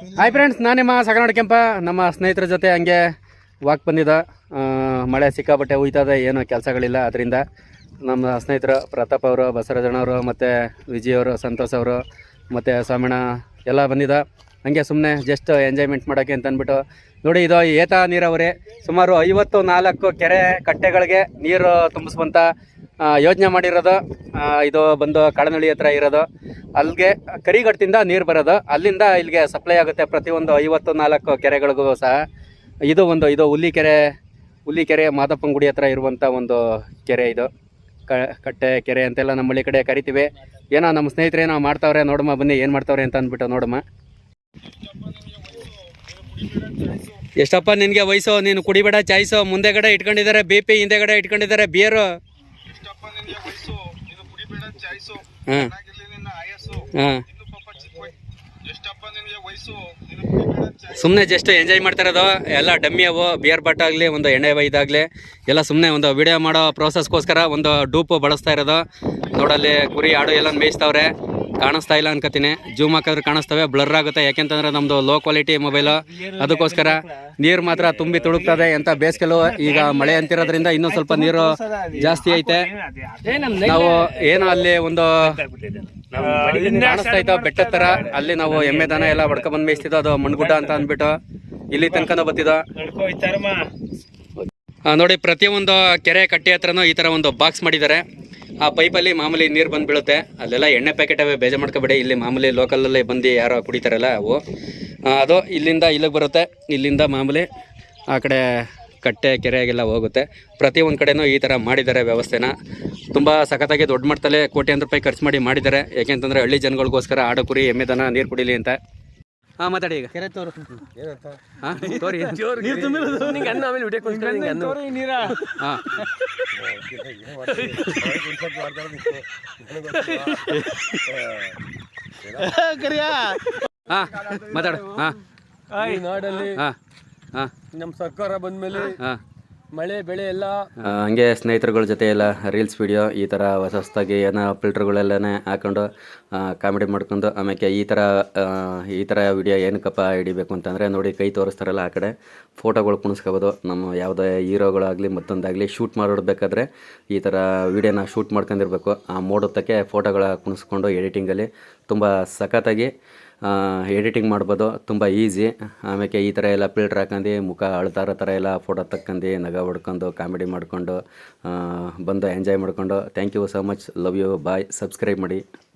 Hi friends, ನಾನು ನಿಮ್ಮ ಸಾಗನಾಡು ಕೆಂಪ. ನಮ್ಮ ಸ್ನೇಹಿತರ ಜೊತೆ ಹಂಗೆ ವಾಕ್ ಬಂದಿದ್ದ. ಮಳೆ ಸಿಕ್ಕಾಪಟ್ಟೆ ಹುಯ್ತದೆ, ಏನೋ ಕೆಲಸಗಳಿಲ್ಲ. ಅದರಿಂದ ನಮ್ಮ ಸ್ನೇಹಿತರು ಪ್ರತಾಪ್ ಅವರು, ಬಸವರಾಜಣ್ಣವರು, ಮತ್ತು ವಿಜಯ್ ಅವರು, ಸಂತೋಷ್ ಅವರು, ಮತ್ತು ಸ್ವಾಮಿಣ ಎಲ್ಲ ಬಂದಿದ್ದ. ಹಂಗೆ ಸುಮ್ಮನೆ ಜಸ್ಟ್ ಎಂಜಾಯ್ಮೆಂಟ್ ಮಾಡೋಕ್ಕೆ ಅಂತ ಅಂದ್ಬಿಟ್ಟು ನೋಡಿ. ಇದು ಏತ ನೀರಾವರಿ. ಸುಮಾರು 54 ಕೆರೆ ಕಟ್ಟೆಗಳಿಗೆ ನೀರು ತುಂಬಿಸುವಂಥ ಯೋಜನೆ ಮಾಡಿರೋದು. ಇದು ಬಂದು ಕಾಡನಹಳ್ಳಿ ಹತ್ರ ಇರೋದು. ಅಲ್ಲಿಗೆ ಕರಿಘಟ್ಟದಿಂದ ನೀರು ಬರೋದು, ಅಲ್ಲಿಂದ ಇಲ್ಲಿಗೆ ಸಪ್ಲೈ ಆಗುತ್ತೆ ಪ್ರತಿಯೊಂದು 54 ಕೆರೆಗಳಿಗೂ ಸಹ. ಇದು ಹುಲ್ಲಿಕೆರೆ ಮಾದಪ್ಪನ ಗುಡಿ ಹತ್ರ ಇರುವಂಥ ಒಂದು ಕೆರೆ. ಇದು ಕಟ್ಟೆ ಕೆರೆ ಅಂತೆಲ್ಲ ನಮ್ಮಳ್ಳಿ ಕಡೆ ಕರಿತೀವಿ. ಏನೋ ನಮ್ಮ ಸ್ನೇಹಿತರೇನೋ ಮಾಡ್ತಾವ್ರೆ, ನೋಡಮ್ಮ ಬನ್ನಿ ಏನು ಮಾಡ್ತಾವ್ರೆ ಅಂತ ಅಂದ್ಬಿಟ್ಟು ನೋಡಮ್ಮ. ಎಷ್ಟಪ್ಪ ನಿನಗೆ ವಯಸ್ಸು? ನೀನು ಕುಡಿಬೇಡ ಚಾಯ್ಸು. ಮುಂದೆಗಡೆ ಇಟ್ಕೊಂಡಿದ್ದಾರೆ BP, ಹಿಂದೆಗಡೆ ಇಟ್ಕೊಂಡಿದ್ದಾರೆ ಬಿಯರು. ಹಾಂ ಹಾಂ, ಸುಮ್ಮನೆ ಜಸ್ಟ್ ಎಂಜಾಯ್ ಮಾಡ್ತಾ ಇರೋದು. ಎಲ್ಲ ಡಮ್ಮಿ ಅವು, ಬಿಯರ್ ಬಾಟ್ ಆಗಲಿ, ಒಂದು ಎಣ್ಣೆ ಇದಾಗಲಿ ಎಲ್ಲ ಸುಮ್ಮನೆ ಒಂದು ವಿಡಿಯೋ ಮಾಡೋ ಪ್ರೋಸೆಸ್ಗೋಸ್ಕರ ಒಂದು ಡೂಪು ಬಳಸ್ತಾ ಇರೋದು. ನೋಡಲ್ಲಿ ಕುರಿ ಆಡು ಎಲ್ಲ ಮೇಯಿಸ್ತವ್ರೆ, ಕಾಣಿಸ್ತಾ ಇಲ್ಲ ಅನ್ಕೋತೀನಿ. ಜೂಮ್ ಹಾಕಿದ್ರೆ ಕಾಣಿಸ್ತವೆ, ಬ್ಲರ್ ಆಗುತ್ತೆ. ಯಾಕೆಂತಂದ್ರೆ ನಮ್ಮದು ಲೋ ಕ್ವಾಲಿಟಿ ಮೊಬೈಲು, ಅದಕ್ಕೋಸ್ಕರ. ನೀರು ಮಾತ್ರ ತುಂಬಿ ತುಳುಕ್ತದೆ ಎಂತ ಬೇಸಿಗೆಲು. ಈಗ ಮಳೆ ಅಂತಿರೋದ್ರಿಂದ ಇನ್ನೂ ಸ್ವಲ್ಪ ನೀರು ಜಾಸ್ತಿ ಐತೆ. ನಾವು ಏನೋ ಅಲ್ಲಿ ಒಂದು ಕಾಣಿಸ್ತಾ ಇತ್ತು ಬೆಟ್ಟದ ಥರ, ಅಲ್ಲಿ ನಾವು ಎಮ್ಮೆ ದನ ಎಲ್ಲ ಹೊಡ್ಕೊಂಡ್ಬಂದು ಮೇಯಿಸ್ತಿದ್ದೋ. ಅದು ಮಣ್ಗುಡ್ಡ ಅಂತ ಅಂದ್ಬಿಟ್ಟು ಇಲ್ಲಿ ತನಕ ಬತ್ತಿದ್ದೋ. ನೋಡಿ, ಪ್ರತಿಯೊಂದು ಕೆರೆ ಕಟ್ಟೆ ಹತ್ರನೂ ಈ ಥರ ಒಂದು ಬಾಕ್ಸ್ ಮಾಡಿದ್ದಾರೆ. ಆ ಪೈಪಲ್ಲಿ ಮಾಮೂಲಿ ನೀರು ಬಂದು ಬೀಳುತ್ತೆ. ಅಲ್ಲೆಲ್ಲ ಎಣ್ಣೆ ಪ್ಯಾಕೆಟ್ ಅವೇ, ಬೇಜಾರು ಮಾಡ್ಕೋಬೇಡಿ. ಇಲ್ಲಿ ಮಾಮೂಲಿ ಲೋಕಲಲ್ಲಿ ಬಂದು ಯಾರೋ ಕುಡಿತಾರಲ್ಲ ಅವು. ಅದು ಇಲ್ಲಿಂದ ಇಲ್ಲಿಗೆ ಬರುತ್ತೆ. ಇಲ್ಲಿಂದ ಮಾಮೂಲಿ ಆ ಕಡೆ ಕಟ್ಟೆ ಕೆರೆಯಾಗೆಲ್ಲ ಹೋಗುತ್ತೆ. ಪ್ರತಿಯೊಂದು ಕಡೆನೂ ಈ ಥರ ಮಾಡಿದ್ದಾರೆ ವ್ಯವಸ್ಥೆನ. ತುಂಬ ಸಖತ್ತಾಗಿ ದೊಡ್ಡ ಮಟ್ಟದಲ್ಲೇ ಕೋಟ್ಯಾಂತರ ರೂಪಾಯಿ ಖರ್ಚು ಮಾಡಿದ್ದಾರೆ. ಯಾಕೆಂತಂದರೆ ಹಳ್ಳಿ ಜನಗಳಿಗೋಸ್ಕರ ಆಡು ಕುರಿ ಎಮ್ಮೆ ದನ ನೀರು ಕುಡಿಲಿ ಅಂತ. ಹಾಂ, ಮಾತಾಡಿ ಈಗ. ಕೆರೆ ತೋರಿ. ಹಾಂ, ತೋರಿ. ಹಾಂ, ಹಾಂ ಮಾತಾಡು. ಹಾಂ, ನಾಡಲ್ಲಿ ನಮ್ಮ ಸರ್ಕಾರ ಬಂದ್ಮೇಲೆ ಮಳೆ ಬೆಳೆ ಎಲ್ಲ ಹಂಗೆ ಸ್ನೇಹಿತರುಗಳ ಜೊತೆ ಎಲ್ಲ ರೀಲ್ಸ್ ವಿಡಿಯೋ ಈ ಥರ ಹೊಸದಾಗಿ ಏನೋ ಫಿಲ್ಟರ್ಗಳೆಲ್ಲನೇ ಹಾಕೊಂಡು ಕಾಮಿಡಿ ಮಾಡ್ಕೊಂಡು, ಆಮೇಲೆ ಈ ಥರ ವಿಡಿಯೋ ಏನಕ್ಕಪ್ಪ ಹಿಡಿಬೇಕು ಅಂತಂದರೆ ನೋಡಿ, ಕೈ ತೋರಿಸ್ತಾರಲ್ಲ ಆ ಕಡೆ ಫೋಟೋಗಳು ಕುಣಿಸ್ಕೋಬೋದು. ನಮ್ಮ ಯಾವುದೇ ಹೀರೋಗಳಾಗಲಿ ಮತ್ತೊಂದಾಗಲಿ ಶೂಟ್ ಮಾಡಿಡ್ಬೇಕಾದ್ರೆ ಈ ಥರ ವೀಡಿಯೋನ ಶೂಟ್ ಮಾಡ್ಕೊಂಡಿರ್ಬೇಕು. ಆ ಮೋಡತ್ತಕ್ಕೆ ಫೋಟೋಗಳ ಕುಣಿಸ್ಕೊಂಡು ಎಡಿಟಿಂಗಲ್ಲಿ ತುಂಬ ಸಖತ್ತಾಗಿ ಎಡಿಟಿಂಗ್ ಮಾಡ್ಬೋದು. ತುಂಬ ಈಸಿ. ಆಮೇಲೆ ಈ ಥರ ಎಲ್ಲ ಫಿಲ್ಟ್ರ್ ಹಾಕೊಂಡು ಮುಖ ಅಳ್ತಾರೋ ಥರ ಎಲ್ಲ ಫೋಟೋ ತಕ್ಕಂಡು ನಗ ಹೊಡ್ಕೊಂಡು ಕಾಮಿಡಿ ಮಾಡಿಕೊಂಡು ಬಂದು ಎಂಜಾಯ್ ಮಾಡಿಕೊಂಡು. Thank you so much. Love you. Bye. Subscribe ಮಾಡಿ.